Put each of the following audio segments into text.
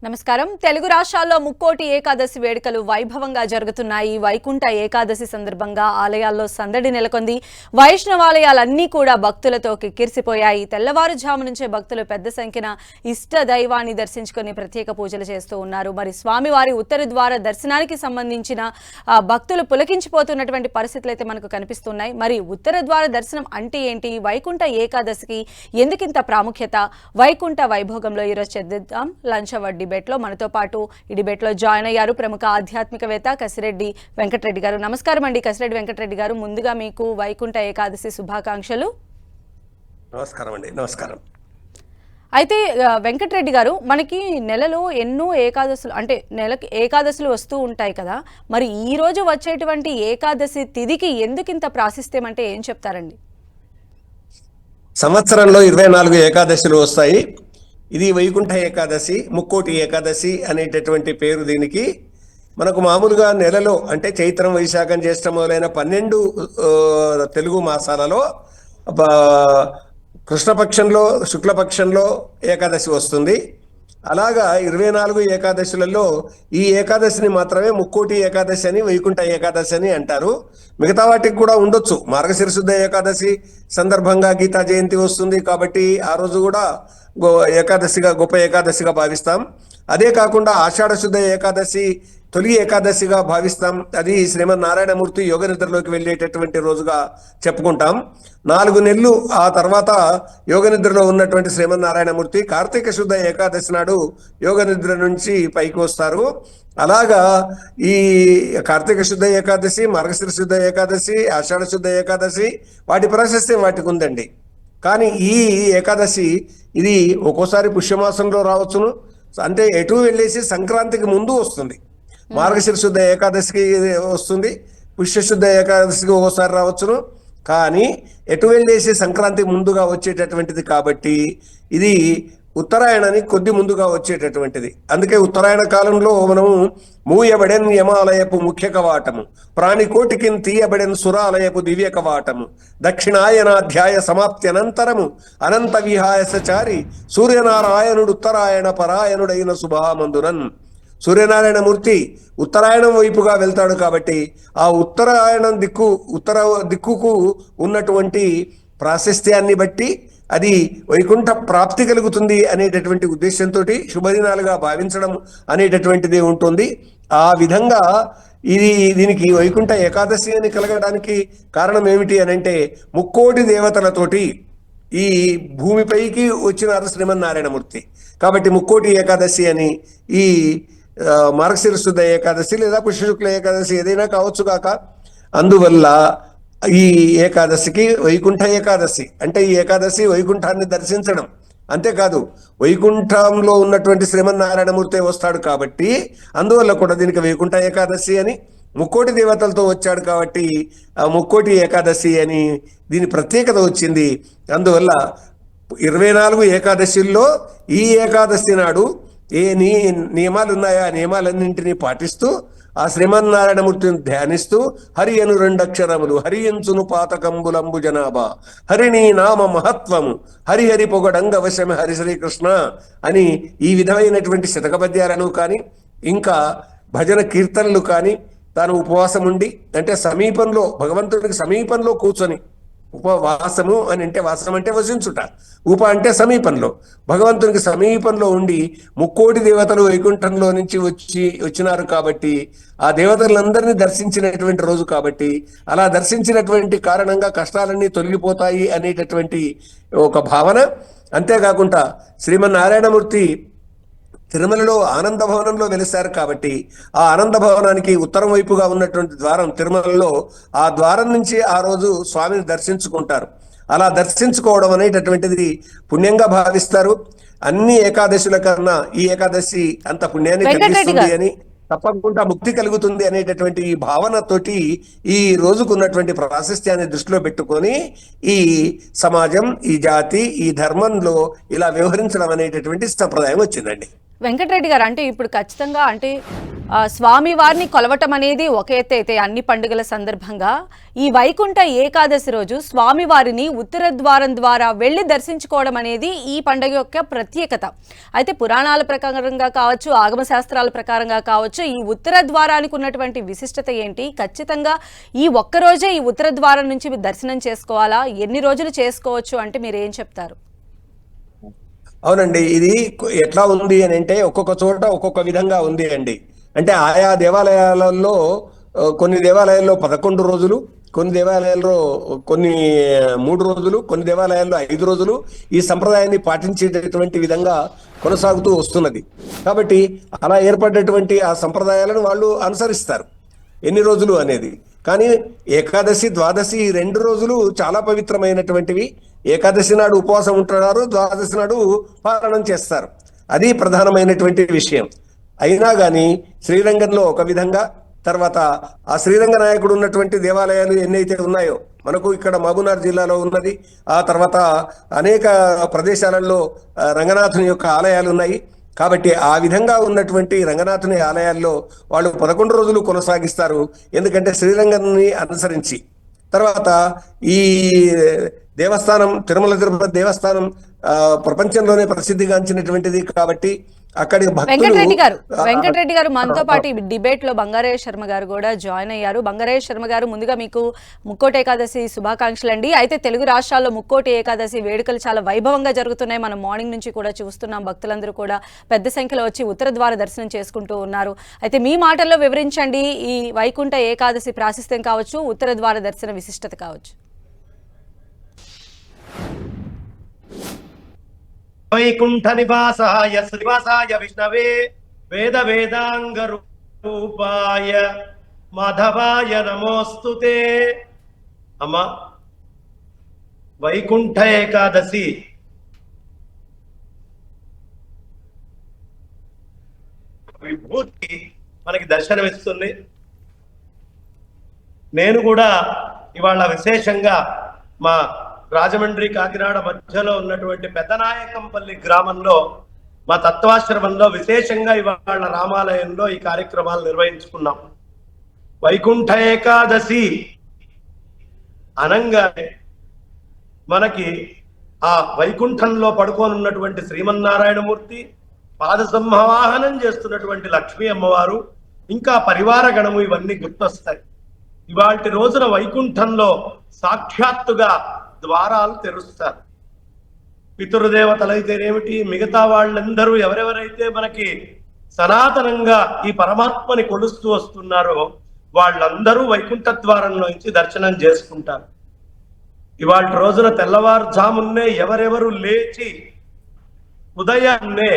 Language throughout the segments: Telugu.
నమస్కారం. తెలుగు రాష్ట్రాల్లో ముక్కోటి ఏకాదశి వేడుకలు వైభవంగా జరుగుతున్నాయి. వైకుంఠ ఏకాదశి సందర్భంగా ఆలయాల్లో సందడి నెలకొంది. వైష్ణవాలయాలన్నీ కూడా భక్తులతో కిక్కిరిసిపోయాయి. తెల్లవారుజాము నుంచే భక్తులు పెద్ద సంఖ్యన ఇష్ట దైవాన్ని దర్శించుకొని ప్రత్యేక పూజలు చేస్తూ ఉన్నారు. మరి స్వామివారి ఉత్తర ద్వార దర్శనానికి సంబంధించిన భక్తులు పులకించిపోతున్నటువంటి పరిస్థితులు అయితే మనకు కనిపిస్తున్నాయి. మరి ఉత్తర ద్వార దర్శనం అంటే ఏంటి? వైకుంఠ ఏకాదశికి ఎందుకింత ప్రాముఖ్యత? వైకుంఠ వైభోగంలో ఈరోజు చర్చిద్దాం. లంచ్ అవర్ డిబేట్లో మనతో పాటు ఈ డిబేట్లో జాయిన్ అయ్యారు ప్రముఖ ఆధ్యాత్మికవేత్త కసిరెడ్డి వెంకటరెడ్డి గారు. నమస్కారం అండి కసిరెడ్డి వెంకటరెడ్డి గారు. ముందుగా మీకు వైకుంఠ ఏకాదశి శుభాకాంక్షలు. నమస్కారం అండి. నమస్కారం. అయితే వెంకటరెడ్డి గారు, మనకి నెలలో ఎన్నో ఏకాదశులు అంటే నెలకి ఏకాదశులు వస్తూ ఉంటాయి కదా, మరి ఈ రోజు వచ్చేటువంటి ఏకాదశి తిథికి ఎందుకింత ప్రాశస్త్యం అంటే ఏం చెప్తారండి? సంవత్సరంలో 24 ఏకాదశులు వస్తాయి. ఇది వైకుంఠ ఏకాదశి, ముక్కోటి ఏకాదశి అనేటటువంటి పేరు దీనికి. మనకు మామూలుగా నెలలో అంటే చైత్రం, వైశాఖం, జ్యేష్ఠం మొదలైన 12 తెలుగు మాసాలలో కృష్ణపక్షంలో శుక్లపక్షంలో ఏకాదశి వస్తుంది. అలాగా 24 ఏకాదశులలో ఈ ఏకాదశిని మాత్రమే ముక్కోటి ఏకాదశి అని, వైకుంఠ ఏకాదశి అని అంటారు. మిగతా వాటికి కూడా ఉండొచ్చు. మార్గశిరశుద్ధ ఏకాదశి సందర్భంగా గీతా జయంతి వస్తుంది కాబట్టి ఆ రోజు కూడా ఏకాదశిగా, గొప్ప ఏకాదశిగా భావిస్తాం. అదే కాకుండా ఆషాఢ శుద్ధ ఏకాదశి తొలి ఏకాదశిగా భావిస్తాం. అది శ్రీమన్నారాయణమూర్తి యోగ నిద్రలోకి వెళ్ళేటటువంటి రోజుగా చెప్పుకుంటాం. 4 నెలలు ఆ తర్వాత యోగ నిద్రలో ఉన్నటువంటి శ్రీమన్నారాయణమూర్తి కార్తీక శుద్ధ ఏకాదశి నాడు యోగ నిద్ర నుంచి పైకి వస్తారు. అలాగా ఈ కార్తీక శుద్ధ ఏకాదశి, మార్గశిర శుద్ధ ఏకాదశి, ఆషాఢ శుద్ధ ఏకాదశి వాటి ప్రాశస్త్యం వాటికి ఉందండి. కానీ ఈ ఏకాదశి ఇది ఒక్కోసారి పుష్యమాసంలో రావచ్చును, అంటే ఎటు వెళ్ళేసి సంక్రాంతికి ముందు వస్తుంది. మార్గశిర శుద్ధ ఏకాదశికి వస్తుంది, పుష్యశుద్ధ ఏకాదశికి ఒక్కోసారి రావచ్చును. కానీ ఎటు వెళ్ళేసి సంక్రాంతి ముందుగా వచ్చేటటువంటిది కాబట్టి ఇది ఉత్తరాయణానికి కొద్ది ముందుగా వచ్చేటటువంటిది. అందుకే ఉత్తరాయణ కాలంలో మనము మూయబడెన్ యమాలయపు ముఖ్య కవాటము, ప్రాణికోటికి తీయబడెన్ సురాలయపు దివ్య కవాటము, దక్షిణాయనాధ్యాయ సమాప్తి అనంతరము అనంత విహాయసచారి సూర్యనారాయణుడు ఉత్తరాయణ పరాయణుడైన శుభామందురన్. సూర్యనారాయణమూర్తి ఉత్తరాయణం వైపుగా వెళ్తాడు కాబట్టి ఆ ఉత్తరాయణం ఉత్తర దిక్కుకు ఉన్నటువంటి ప్రాశస్త్యాన్ని బట్టి అది వైకుంఠ ప్రాప్తి కలుగుతుంది అనేటటువంటి ఉద్దేశంతో శుభదినాలుగా భావించడం అనేటటువంటిది ఉంటుంది. ఆ విధంగా దీనికి వైకుంఠ ఏకాదశి అని కలగడానికి కారణం ఏమిటి అని అంటే, ముక్కోటి దేవతలతోటి ఈ భూమిపైకి వచ్చినారు శ్రీమన్నారాయణమూర్తి. కాబట్టి ముక్కోటి ఏకాదశి అని ఈ మార్గశిర శుద్ధ ఏకాదశి లేదా పుష్యశుక్ల ఏకాదశి ఏదైనా కావచ్చు కాక, అందువల్ల ఈ ఏకాదశికి వైకుంఠ ఏకాదశి అంటే ఈ ఏకాదశి వైకుంఠాన్ని దర్శించడం. అంతేకాదు వైకుంఠంలో ఉన్నటువంటి శ్రీమన్నారాయణమూర్తి వస్తాడు కాబట్టి అందువల్ల కూడా దీనికి వైకుంఠ ఏకాదశి అని, ముక్కోటి దేవతలతో వచ్చాడు కాబట్టి ఆ ముక్కోటి ఏకాదశి అని దీని ప్రత్యేకత వచ్చింది. అందువల్ల 24 ఏకాదశిల్లో ఈ ఏకాదశి నాడు ఏ నియమాలు ఉన్నాయో ఆ నియమాలన్నింటినీ పాటిస్తూ ఆ శ్రీమన్నారాయణమూర్తిని ధ్యానిస్తూ హరి అను 2 అక్షరములు హరియంచును పాతకంబులంబు జనాభా హరిని నామ మహత్వము హరిహరి పొగడంగ వశమే హరి శ్రీకృష్ణ అని ఈ విధమైనటువంటి శతకపద్యాలను కానీ ఇంకా భజన కీర్తనలు కానీ తాను ఉపవాసం ఉండి, అంటే సమీపంలో భగవంతుడికి సమీపంలో కూర్చొని, ఉపవాసము అని అంటే వాసనం అంటే వసించుట, ఉప అంటే సమీపంలో, భగవంతునికి సమీపంలో ఉండి ముక్కోటి దేవతలు వైకుంఠంలో నుంచి వచ్చినారు కాబట్టి ఆ దేవతలందరినీ దర్శించినటువంటి రోజు కాబట్టి, అలా దర్శించినటువంటి కారణంగా కష్టాలన్నీ తొలగిపోతాయి అనేటటువంటి ఒక భావన. అంతేకాకుండా శ్రీమన్నారాయణమూర్తి తిరుమలలో ఆనంద భవనంలో వెలిశారు కాబట్టి ఆ ఆనంద భవనానికి ఉత్తరం వైపుగా ఉన్నటువంటి ద్వారం తిరుమలలో, ఆ ద్వారం నుంచి ఆ రోజు స్వామిని దర్శించుకుంటారు. అలా దర్శించుకోవడం అనేటటువంటిది పుణ్యంగా భావిస్తారు. అన్ని ఏకాదశుల కన్నా ఈ ఏకాదశి అంత పుణ్యాన్ని కలిగిస్తుంది అని, తప్పకుండా ముక్తి కలుగుతుంది అనేటటువంటి ఈ భావనతోటి ఈ రోజుకున్నటువంటి ప్రాశస్త్యాన్ని దృష్టిలో పెట్టుకొని ఈ సమాజం, ఈ జాతి, ఈ ధర్మంలో ఇలా వ్యవహరించడం అనేటటువంటి సంప్రదాయం వచ్చిందండి. వెంకటరెడ్డి గారు, అంటే ఇప్పుడు ఖచ్చితంగా అంటే స్వామి వారిని కొలవటం అనేది ఒక ఎత్తు అయితే అన్ని పండుగల సందర్భంగా ఈ వైకుంఠ ఏకాదశి రోజు స్వామి వారిని ఉత్తర ద్వారం ద్వారా వెళ్లి దర్శించుకోవడం అనేది ఈ పండుగ యొక్క ప్రత్యేకత. అయితే పురాణాల ప్రకారంగా కావచ్చు, ఆగమ శాస్త్రాల ప్రకారంగా కావచ్చు, ఈ ఉత్తర ద్వారానికి ఉన్నటువంటి విశిష్టత ఏంటి? ఖచ్చితంగా ఈ ఒక్కరోజే ఈ ఉత్తర ద్వారం నుంచి దర్శనం చేసుకోవాలా? ఎన్ని రోజులు చేసుకోవచ్చు అంటే మీరు ఏం చెప్తారు? అవునండి, ఇది ఎట్లా ఉంది అని అంటే ఒక్కొక్క చోట ఒక్కొక్క విధంగా ఉంది అండి. అంటే ఆయా దేవాలయాలలో కొన్ని దేవాలయాల్లో 11 రోజులు, కొన్ని దేవాలయాల్లో కొన్ని 3 రోజులు, కొన్ని దేవాలయాల్లో 5 రోజులు ఈ సంప్రదాయాన్ని పాటించేటటువంటి విధంగా కొనసాగుతూ వస్తున్నది. కాబట్టి అలా ఏర్పడినటువంటి ఆ సంప్రదాయాలను వాళ్ళు అనుసరిస్తారు ఎన్ని రోజులు అనేది. కానీ ఏకాదశి, ద్వాదశి ఈ 2 రోజులు చాలా పవిత్రమైనటువంటివి. ఏకాదశి నాడు ఉపవాసం ఉంటున్నారు, ద్వాదశి నాడు పాలనం చేస్తారు. అది ప్రధానమైనటువంటి విషయం. అయినా కానీ శ్రీరంగంలో ఒక విధంగా, తర్వాత ఆ శ్రీరంగ నాయకుడు ఉన్నటువంటి దేవాలయాలు ఎన్నైతే ఉన్నాయో, మనకు ఇక్కడ మహబూబ్నగర్ జిల్లాలో ఉన్నది, ఆ తర్వాత అనేక ప్రదేశాలలో రంగనాథుని యొక్క ఆలయాలు ఉన్నాయి. కాబట్టి ఆ విధంగా ఉన్నటువంటి రంగనాథుని ఆలయాల్లో వాళ్ళు 11 రోజులు కొనసాగిస్తారు. ఎందుకంటే శ్రీరంగాన్ని అనుసరించి. తర్వాత ఈ దేవస్థానం తిరుమల తిరుపతి దేవస్థానం ప్రపంచంలోనే ప్రసిద్ధిగాంచినటువంటిది. కాబట్టి అక్కడి వెంకటరెడ్డి గారు మనతో పాటు డిబేట్ లో బంగారయ్య శర్మ గారు కూడా జాయిన్ అయ్యారు. బంగారయ్య శర్మ గారు, ముందుగా మీకు ముక్కోటి ఏకాదశి శుభాకాంక్షలు అండి. అయితే తెలుగు రాష్ట్రాల్లో ముక్కోటి ఏకాదశి వేడుకలు చాలా వైభవంగా జరుగుతున్నాయి. మనం మార్నింగ్ నుంచి కూడా చూస్తున్నాం, భక్తులందరూ కూడా పెద్ద సంఖ్యలో వచ్చి ఉత్తర ద్వార దర్శనం చేసుకుంటూ ఉన్నారు. అయితే మీ మాటల్లో వివరించండి, ఈ వైకుంఠ ఏకాదశి ప్రాశస్త్యం కావచ్చు, ఉత్తర ద్వార దర్శన విశిష్టత కావచ్చు. వైకుంఠ నివాసాయ శ్రీవాసాయ విష్ణవే వేద వేదాంగ రూపాయ మాధవాయ నమోస్తుతే. అమ్మ, వైకుంఠ ఏకాదశి విభూతి మనకి దర్శనమిస్తుంది. నేను కూడా ఇవాళ విశేషంగా మా రాజమండ్రి కాకినాడ మధ్యలో ఉన్నటువంటి పెద్దనాయకంపల్లి గ్రామంలో మా తత్వాశ్రమంలో విశేషంగా ఇవాళ రామాలయంలో ఈ కార్యక్రమాలు నిర్వహించుకున్నాం. వైకుంఠ ఏకాదశి అనంగానే మనకి ఆ వైకుంఠంలో పడుకోనున్నటువంటి శ్రీమన్నారాయణమూర్తి, పాద సంవాహనం చేస్తున్నటువంటి లక్ష్మీ అమ్మవారు, ఇంకా పరివార గణము ఇవన్నీ గుర్తొస్తాయి. ఇవాల్టి రోజున వైకుంఠంలో సాక్షాత్తుగా ద్వారాలు తెరుస్తారు. పితృదేవతలైతేనేమిటి, మిగతా వాళ్ళందరూ ఎవరెవరైతే మనకి సనాతనంగా ఈ పరమాత్మని కొలుస్తూ వస్తున్నారో వాళ్ళందరూ వైకుంఠ ద్వారంలో నుంచి దర్శనం చేసుకుంటారు. ఇవాళ రోజున తెల్లవారుజామున్నే ఎవరెవరు లేచి ఉదయాన్నే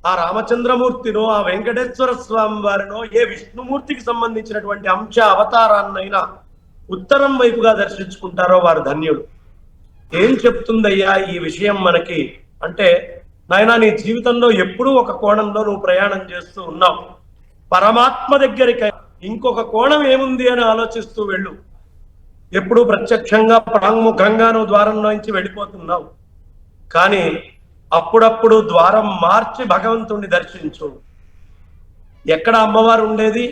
ఆ రామచంద్రమూర్తినో, ఆ వెంకటేశ్వర స్వామి వారినో, ఏ విష్ణుమూర్తికి సంబంధించినటువంటి అంశ అవతారాన్నైనా ఉత్తరం వైపుగా దర్శించుకుంటారో వారు ధన్యుడు. ఏం చెప్తుందయ్యా ఈ విషయం మనకి అంటే, నాయనా నీ జీవితంలో ఎప్పుడూ ఒక కోణంలో నువ్వు ప్రయాణం చేస్తూ ఉన్నావు. పరమాత్మ దగ్గరికి ఇంకొక కోణం ఏముంది అని ఆలోచిస్తూ వెళ్ళు. ఎప్పుడూ ప్రత్యక్షంగా ప్రాంగుముఖంగా నువ్వు ద్వారంలో నుంచి వెళ్ళిపోతున్నావు. కానీ అప్పుడప్పుడు ద్వారం మార్చి భగవంతుణ్ణి దర్శించు. ఎక్కడ అమ్మవారు ఉండేది?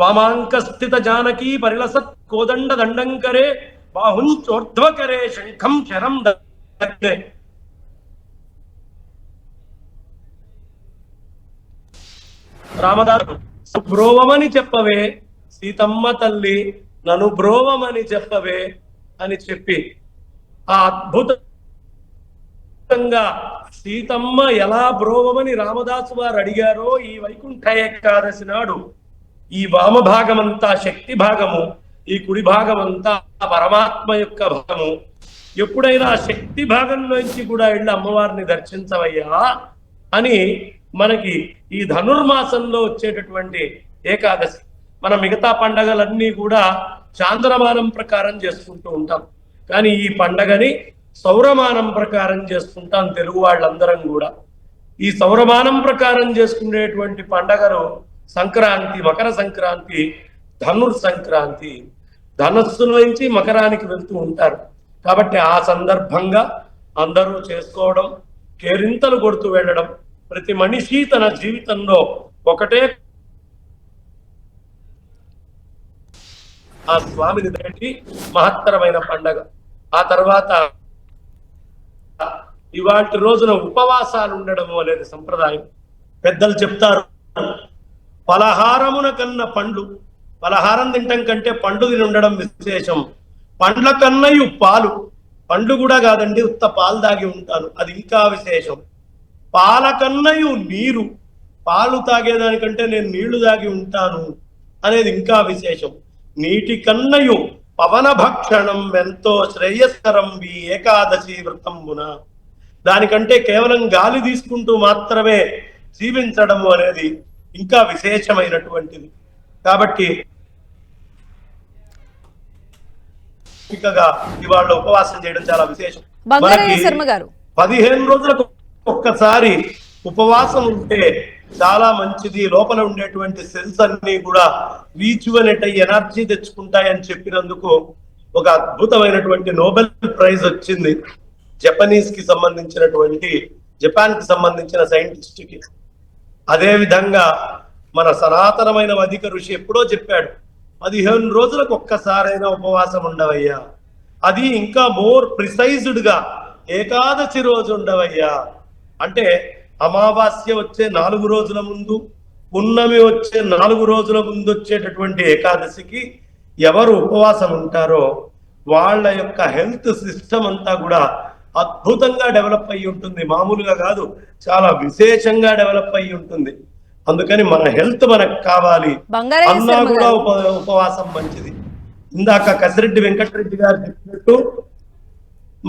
వామాంక స్థిత జానకి పరిలసత్ కోదండ దండంకరే బాహుంచోర్ధ్వకరే శంఖం శరం దగ్నే. రామదాసు బ్రోవమని చెప్పవే సీతమ్మ తల్లి, నన్ను బ్రోవమని చెప్పవే అని చెప్పి ఆ అద్భుతంగా సీతమ్మ ఎలా బ్రోవమని రామదాసు వారు అడిగారో, ఈ వైకుంఠ ఏకాదశి నాడు ఈ వామ భాగమంతా శక్తి భాగము, ఈ కుడి భాగమంతా పరమాత్మ యొక్క భాగము. ఎప్పుడైనా శక్తి భాగంలోంచి కూడా వెళ్ళి అమ్మవారిని దర్శించవయ్యా అని మనకి ఈ ధనుర్మాసంలో వచ్చేటటువంటి ఏకాదశి. మన మిగతా పండగలన్నీ కూడా చాంద్రమానం ప్రకారం చేసుకుంటూ ఉంటాం, కానీ ఈ పండగని సౌరమానం ప్రకారం చేసుకుంటాం తెలుగు వాళ్ళందరం కూడా. ఈ సౌరమానం ప్రకారం చేసుకునేటువంటి పండగలు సంక్రాంతి, మకర సంక్రాంతి, ధనుర్ సంక్రాంతి. ధనస్సులో నుంచి మకరానికి వెళ్తూ ఉంటారు. కాబట్టి ఆ సందర్భంగా అందరూ చేసుకోవడం, కేరింతలు కొడుతూ వెళ్ళడం. ప్రతి మనిషి తన జీవితంలో ఒకటే ఆ స్వామిని పెట్టి మహత్తరమైన పండగ. ఆ తర్వాత ఇవాటి రోజున ఉపవాసాలు ఉండడము అనేది సంప్రదాయం. పెద్దలు చెప్తారు, పలహారమున కన్న పండ్లు, పలహారం తినటం కంటే పండు తిని ఉండడం విశేషం. పండ్ల కన్నయు పాలు, పండ్లు కూడా కాదండి, ఉత్త పాలు దాగి ఉంటాను, అది ఇంకా విశేషం. పాల కన్నయు నీరు, పాలు తాగేదానికంటే నేను నీళ్లు దాగి ఉంటాను అనేది ఇంకా విశేషం. నీటి కన్నయు పవన భక్షణం ఎంతో శ్రేయస్కరం ఈ ఏకాదశి వ్రతంబున. దానికంటే కేవలం గాలి తీసుకుంటూ మాత్రమే జీవించడము అనేది ఇంకా విశేషమైనటువంటిది. కాబట్టి ఇవాళ ఉపవాసం చేయడం చాలా విశేషం. బంగారయ్య శర్మ గారు, 15 రోజులకు ఒక్కసారి ఉపవాసం ఉంటే చాలా మంచిది. లోపల ఉండేటువంటి సెల్స్ అన్ని కూడా రీజువనేట్ అయ్యి ఎనర్జీ తెచ్చుకుంటాయని చెప్పినందుకు ఒక అద్భుతమైనటువంటి నోబెల్ ప్రైజ్ వచ్చింది జపనీస్ కి సంబంధించినటువంటి, జపాన్ కి సంబంధించిన సైంటిస్ట్ కి. అదే విధంగా మన సనాతనమైన అధిక ఋషి ఎప్పుడో చెప్పాడు, 15 రోజులకు ఒక్కసారైనా ఉపవాసం ఉండవయ్యా. అది ఇంకా మోర్ ప్రిసైజ్డ్ గా ఏకాదశి రోజు ఉండవయ్యా. అంటే అమావాస్య వచ్చే 4 రోజుల ముందు, పున్నమి వచ్చే 4 రోజుల ముందు వచ్చేటటువంటి ఏకాదశికి ఎవరు ఉపవాసం ఉంటారో వాళ్ళ యొక్క హెల్త్ సిస్టమ్ అంతా కూడా అద్భుతంగా డెవలప్ అయ్యి ఉంటుంది. మామూలుగా కాదు, చాలా విశేషంగా డెవలప్ అయ్యి ఉంటుంది. అందుకని మన హెల్త్ మనకు కావాలి అన్నా కూడా ఉపవాసం మంచిది. ఇందాక కసిరెడ్డి వెంకటరెడ్డి గారు చెప్పినట్టు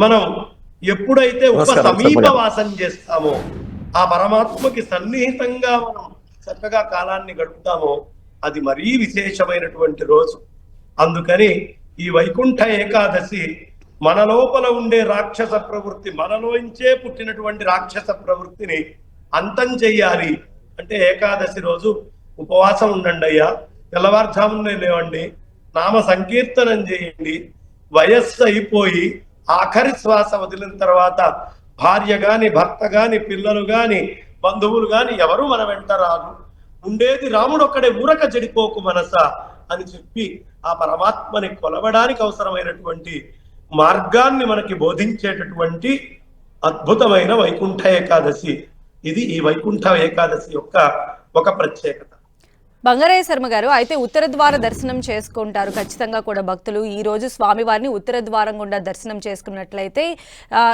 మనం ఎప్పుడైతే సమీప వాసం చేస్తామో, ఆ పరమాత్మకి సన్నిహితంగా మనం చక్కగా కాలాన్ని గడుపుతామో అది మరీ విశేషమైనటువంటి రోజు. అందుకని ఈ వైకుంఠ ఏకాదశి మన లోపల ఉండే రాక్షస ప్రవృత్తి, మనలోంచే పుట్టినటువంటి రాక్షస ప్రవృత్తిని అంతం చెయ్యాలి అంటే ఏకాదశి రోజు ఉపవాసం ఉండండి అయ్యా, తెల్లవారుజామునే లేవండి, నామ సంకీర్తనం చేయండి. వయస్సు అయిపోయి ఆఖరి శ్వాస వదిలిన తర్వాత భార్య గాని, భర్త గాని, పిల్లలు గాని, బంధువులు గాని ఎవరు మన వెంట రాదు. ఉండేది రాముడు ఒక్కడే, ఊరక చెడిపోకు మనస అని చెప్పి ఆ పరమాత్మని కొలవడానికి అవసరమైనటువంటి మార్గాన్ని మనకి బోధించేటటువంటి అద్భుతమైన వైకుంఠ ఏకాదశి. ఇది ఈ వైకుంఠ ఏకాదశి యొక్క ఒక ప్రత్యేకత. బంగారయ్య శర్మ గారు, అయితే ఉత్తర ద్వార దర్శనం చేసుకుంటారు ఖచ్చితంగా కూడా భక్తులు. ఈ రోజు స్వామివారిని ఉత్తర ద్వారం గుండా దర్శనం చేసుకున్నట్లయితే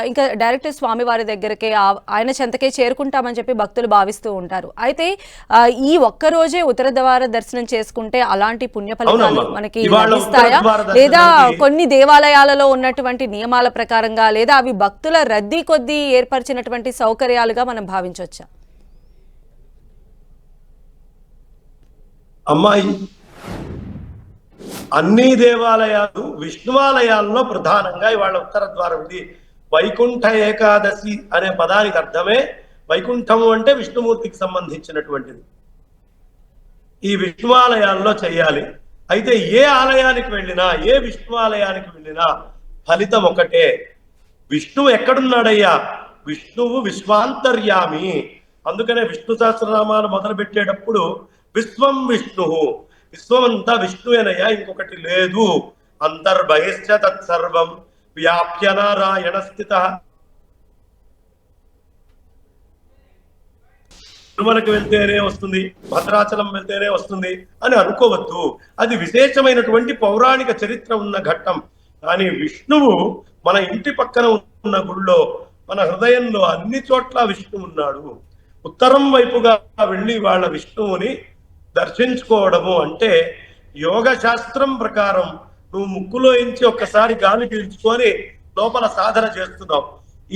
ఇంకా డైరెక్ట్ స్వామివారి దగ్గరకే, ఆయన చెంతకే చేరుకుంటామని చెప్పి భక్తులు భావిస్తూ ఉంటారు. అయితే ఈ ఒక్క రోజే ఉత్తర ద్వార దర్శనం చేసుకుంటే అలాంటి పుణ్య ఫలితాలు మనకి లభిస్తాయా, లేదా కొన్ని దేవాలయాలలో ఉన్నటువంటి నియమాల ప్రకారంగా, లేదా అవి భక్తుల రద్దీ కొద్దీ ఏర్పరిచినటువంటి సౌకర్యాలుగా మనం భావించవచ్చా? అమ్మాయి, అన్ని దేవాలయాలు విష్ణువాలయాల్లో ప్రధానంగా ఇవాళ ఉత్తర ద్వారం ఉంది. వైకుంఠ ఏకాదశి అనే పదానికి అర్థమే వైకుంఠము అంటే విష్ణుమూర్తికి సంబంధించినటువంటిది. ఈ విష్ణువాలయాల్లో చేయాలి. అయితే ఏ ఆలయానికి వెళ్ళినా, ఏ విష్ణువాలయానికి వెళ్ళినా ఫలితం ఒకటే. విష్ణువు ఎక్కడున్నాడయ్యా? విష్ణువు విశ్వాంతర్యామి. అందుకనే విష్ణు సహస్రనామాలు మొదలు పెట్టేటప్పుడు విశ్వం విష్ణు, విశ్వమంతా విష్ణువేనయ్యా, ఇంకొకటి లేదు. అంతర్బహిశ్చ తత్సర్వం వ్యాప్య నారాయణ స్థిత. తిరుమలకి వెళ్తేనే వస్తుంది, భద్రాచలం వెళ్తేనే వస్తుంది అని అనుకోవద్దు. అది విశేషమైనటువంటి పౌరాణిక చరిత్ర ఉన్న ఘట్టం. కానీ విష్ణువు మన ఇంటి పక్కన ఉన్న గుళ్ళో, మన హృదయంలో అన్ని చోట్ల విష్ణువు ఉన్నాడు. ఉత్తరం వైపుగా వెళ్ళి వాళ్ళ విష్ణువుని దర్శించుకోవడము అంటే యోగ శాస్త్రం ప్రకారం నువ్వు ముక్కులో ఇంచి ఒక్కసారి గాలి పీల్చుకొని లోపల సాధన చేస్తున్నావు.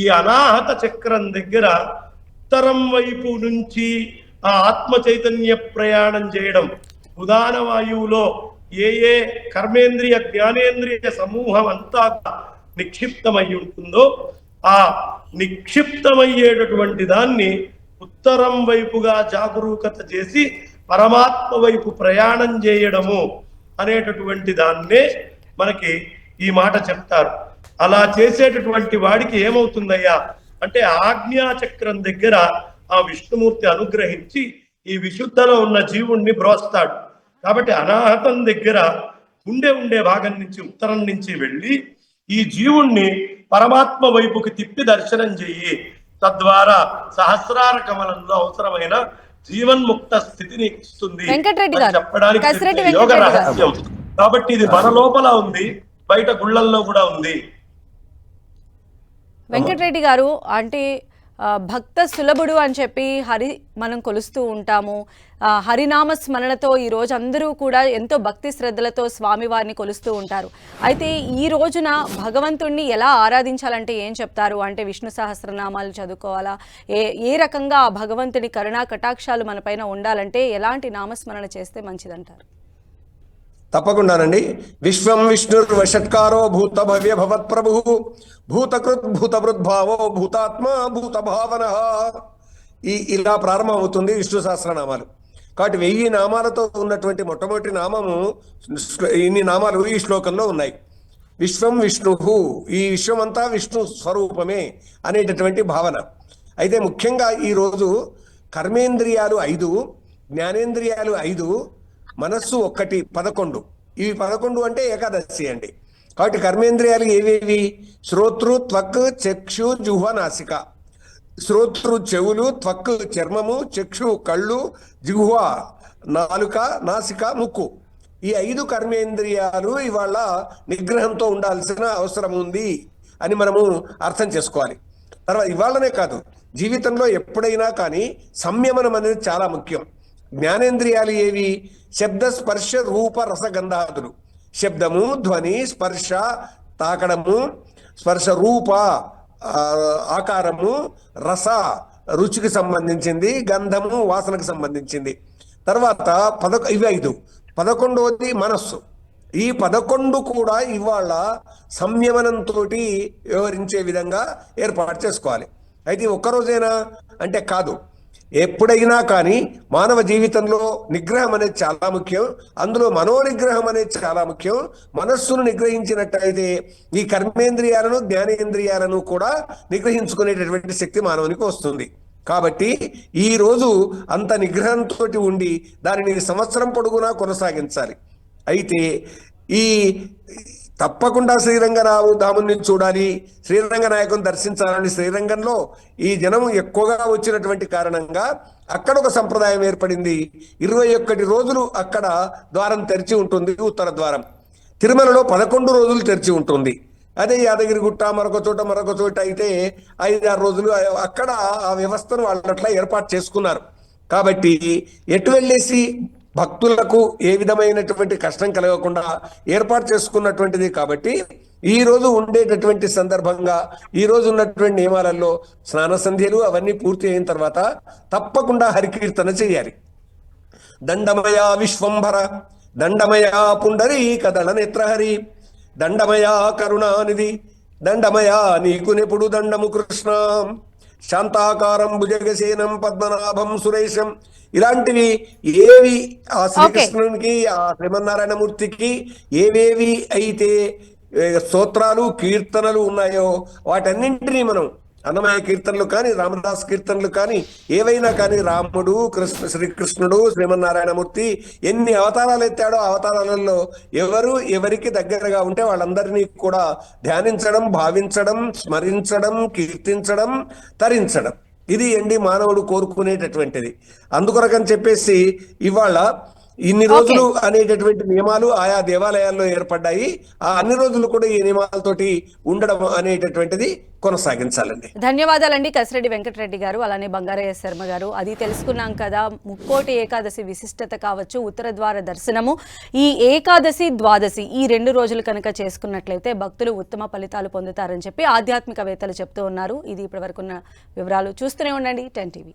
ఈ అనాహత చక్రం దగ్గర ఉత్తరం వైపు నుంచి ఆ ఆత్మ చైతన్య ప్రయాణం చేయడం, ఉదాన వాయువులో ఏ ఏ కర్మేంద్రియ జ్ఞానేంద్రియ సమూహం అంతా నిక్షిప్తమై ఉంటుందో ఆ నిక్షిప్తమయ్యేటటువంటి దాన్ని ఉత్తరం వైపుగా జాగరూకత చేసి పరమాత్మ వైపు ప్రయాణం చేయడము అనేటటువంటి దాన్నే మనకి ఈ మాట చెప్తారు. అలా చేసేటటువంటి వాడికి ఏమవుతుందయ్యా అంటే ఆజ్ఞాచక్రం దగ్గర ఆ విష్ణుమూర్తి అనుగ్రహించి ఈ విశుద్ధలో ఉన్న జీవుణ్ణి బ్రోస్తాడు. కాబట్టి అనాహతం దగ్గర ఉండే భాగం నుంచి ఉత్తరం నుంచి వెళ్ళి ఈ జీవుణ్ణి పరమాత్మ వైపుకి తిప్పి దర్శనం చెయ్యి. తద్వారా సహస్రార కమలంలో అవసరమైన జీవన్ముక్త స్థితిని ఇస్తుంది వెంకటరెడ్డి గారు, చెప్పడానికి కసిరెడ్డి యోగ వెంకటరెడ్డి గారు. రహస్యం. కాబట్టి ఇది మన లోపల ఉంది, బయట గుళ్ళల్లో కూడా ఉంది. వెంకటరెడ్డి గారు, అంటే భక్త సులభుడు అని చెప్పి హరి మనం కొలుస్తూ ఉంటాము. హరినామ స్మరణతో ఈ రోజు అందరూ కూడా ఎంతో భక్తి శ్రద్ధలతో స్వామివారిని కొలుస్తూ ఉంటారు. అయితే ఈ రోజున భగవంతుణ్ణి ఎలా ఆరాధించాలంటే ఏం చెప్తారు? అంటే విష్ణు సహస్రనామాలు చదువుకోవాలా? ఏ రకంగా ఆ భగవంతుని కరుణా కటాక్షాలు మన పైన ఉండాలంటే ఎలాంటి నామస్మరణ చేస్తే మంచిదంటారు? తప్పకుండానండి. విశ్వం విష్ణుర్వషట్కారో భూత భవ్య భవత్ ప్రభు భూతకృత్ భూతభృద్భావో భూతాత్మ భూత భావన. ఇలా ప్రారంభమవుతుంది విష్ణు సహస్రనామాలు. కాబట్టి 1000 నామాలతో ఉన్నటువంటి మొట్టమొదటి నామము, ఇన్ని నామాలు ఈ శ్లోకంలో ఉన్నాయి. విశ్వం విష్ణు, ఈ విశ్వం అంతా విష్ణు స్వరూపమే అనేటటువంటి భావన. అయితే ముఖ్యంగా ఈరోజు కర్మేంద్రియాలు 5, జ్ఞానేంద్రియాలు 5, మనస్సు 1, 11. ఇవి 11 అంటే ఏకాదశి అండి. కాబట్టి కర్మేంద్రియాలు ఏవేవి? శ్రోత్రు, త్వక్, చక్షు, జుహ్వ, నాసిక. శ్రోత్రు చెవులు, త్వక్ చర్మము, చక్షు కళ్ళు, జిహ్వ నాలుక, నాసిక ముక్కు. ఈ 5 కర్మేంద్రియాలు ఇవాళ నిగ్రహంతో ఉండాల్సిన అవసరం ఉంది అని మనము అర్థం చేసుకోవాలి. తర్వాత ఇవాళనే కాదు, జీవితంలో ఎప్పుడైనా కానీ సంయమనం అనేది చాలా ముఖ్యం. జ్ఞానేంద్రియాలు ఏవి? శబ్ద, స్పర్శ, రూప, రసగంధాదులు. శబ్దము, ధ్వని, స్పర్శ, తాకడము, స్పర్శ, రూప, ఆకారము, రస రుచికి సంబంధించింది, గంధము వాసనకు సంబంధించింది. తర్వాత ఇవి 5. 11వది మనస్సు. ఈ 11 కూడా ఇవాళ సంయమనంతో వ్యవహరించే విధంగా ఏర్పాటు చేసుకోవాలి. అయితే ఒక్కరోజైనా అంటే కాదు, ఎప్పుడైనా కానీ మానవ జీవితంలో నిగ్రహం అనేది చాలా ముఖ్యం. అందులో మనోనిగ్రహం అనేది చాలా ముఖ్యం. మనస్సును నిగ్రహించినట్టయితే ఈ కర్మేంద్రియాలను, జ్ఞానేంద్రియాలను కూడా నిగ్రహించుకునేటటువంటి శక్తి మానవునికి వస్తుంది. కాబట్టి ఈ రోజు అంత నిగ్రహంతో ఉండి దానిని సంవత్సరం పొడుగునా కొనసాగించాలి. అయితే ఈ తప్పకుండా శ్రీరంగనాథుని చూడాలి, శ్రీరంగ నాయకుని దర్శించాలని శ్రీరంగంలో ఈ జనం ఎక్కువగా వచ్చినటువంటి కారణంగా అక్కడ ఒక సంప్రదాయం ఏర్పడింది. 21 రోజులు అక్కడ ద్వారం తెరిచి ఉంటుంది, ఉత్తర ద్వారం. తిరుమలలో 11 రోజులు తెరిచి ఉంటుంది. అదే యాదగిరిగుట్ట మరొక చోట అయితే 5-6 రోజులు అక్కడ ఆ వ్యవస్థను వాళ్ళు అట్లా ఏర్పాటు చేసుకున్నారు. కాబట్టి ఎటు వెళ్ళేసి భక్తులకు ఏ విధమైనటువంటి కష్టం కలగకుండా ఏర్పాటు చేసుకున్నటువంటిది. కాబట్టి ఈ రోజు ఉండేటటువంటి సందర్భంగా ఈ రోజు ఉన్నటువంటి నియమాలలో స్నాన సంధ్యలు అవన్నీ పూర్తి అయిన తర్వాత తప్పకుండా హరికీర్తన చేయాలి. దండమయా విశ్వంభర, దండమయా పుండరీకదళ నేత్రహరి, దండమయా కరుణానిధి, దండమయా నీకు నెప్పుడు దండము కృష్ణ, శాంతాకారం భుజగసేనం పద్మనాభం సురేశం. ఇలాంటివి ఏవి ఆ శ్రీకృష్ణునికి, ఆ శ్రీమన్నారాయణమూర్తికి ఏవేవి అయితే స్తోత్రాలు కీర్తనలు ఉన్నాయో వాటన్నింటినీ మనం అన్నమయ్య కీర్తనలు కానీ, రామదాస్ కీర్తనలు కానీ, ఏవైనా కానీ, రాముడు, శ్రీకృష్ణుడు, శ్రీమన్నారాయణమూర్తి ఎన్ని అవతారాలు ఎత్తాడో అవతారాలలో ఎవరికి దగ్గరగా ఉంటే వాళ్ళందరినీ కూడా ధ్యానించడం, భావించడం, స్మరించడం, కీర్తించడం, తరించడం. ఇది మానవుడు కోరుకునేటటువంటిది. అందుకొరకని చెప్పేసి ఇవాళ ఇన్ని రోజులు అనేటటువంటి నియమాలు ఆయా దేవాలయాల్లో ఏర్పడ్డాయి. ఆ అన్ని రోజులు కూడా ఈ నియమాలతోటి ఉండడం అనేటటువంటిది కొనసాగించాలండి. ధన్యవాదాలండి కసిరెడ్డి వెంకటరెడ్డి గారు, అలానే బంగారయ్య శర్మ గారు. అది తెలుసుకున్నాం కదా, ముక్కోటి ఏకాదశి విశిష్టత కావచ్చు, ఉత్తర ద్వార దర్శనము, ఈ ఏకాదశి ద్వాదశి ఈ 2 రోజులు కనుక చేసుకున్నట్లయితే భక్తులు ఉత్తమ ఫలితాలు పొందుతారని చెప్పి ఆధ్యాత్మికవేత్తలు చెప్తూ ఉన్నారు. ఇది ఇప్పటి వరకున్న వివరాలు. చూస్తూనే ఉండండి 10 TV.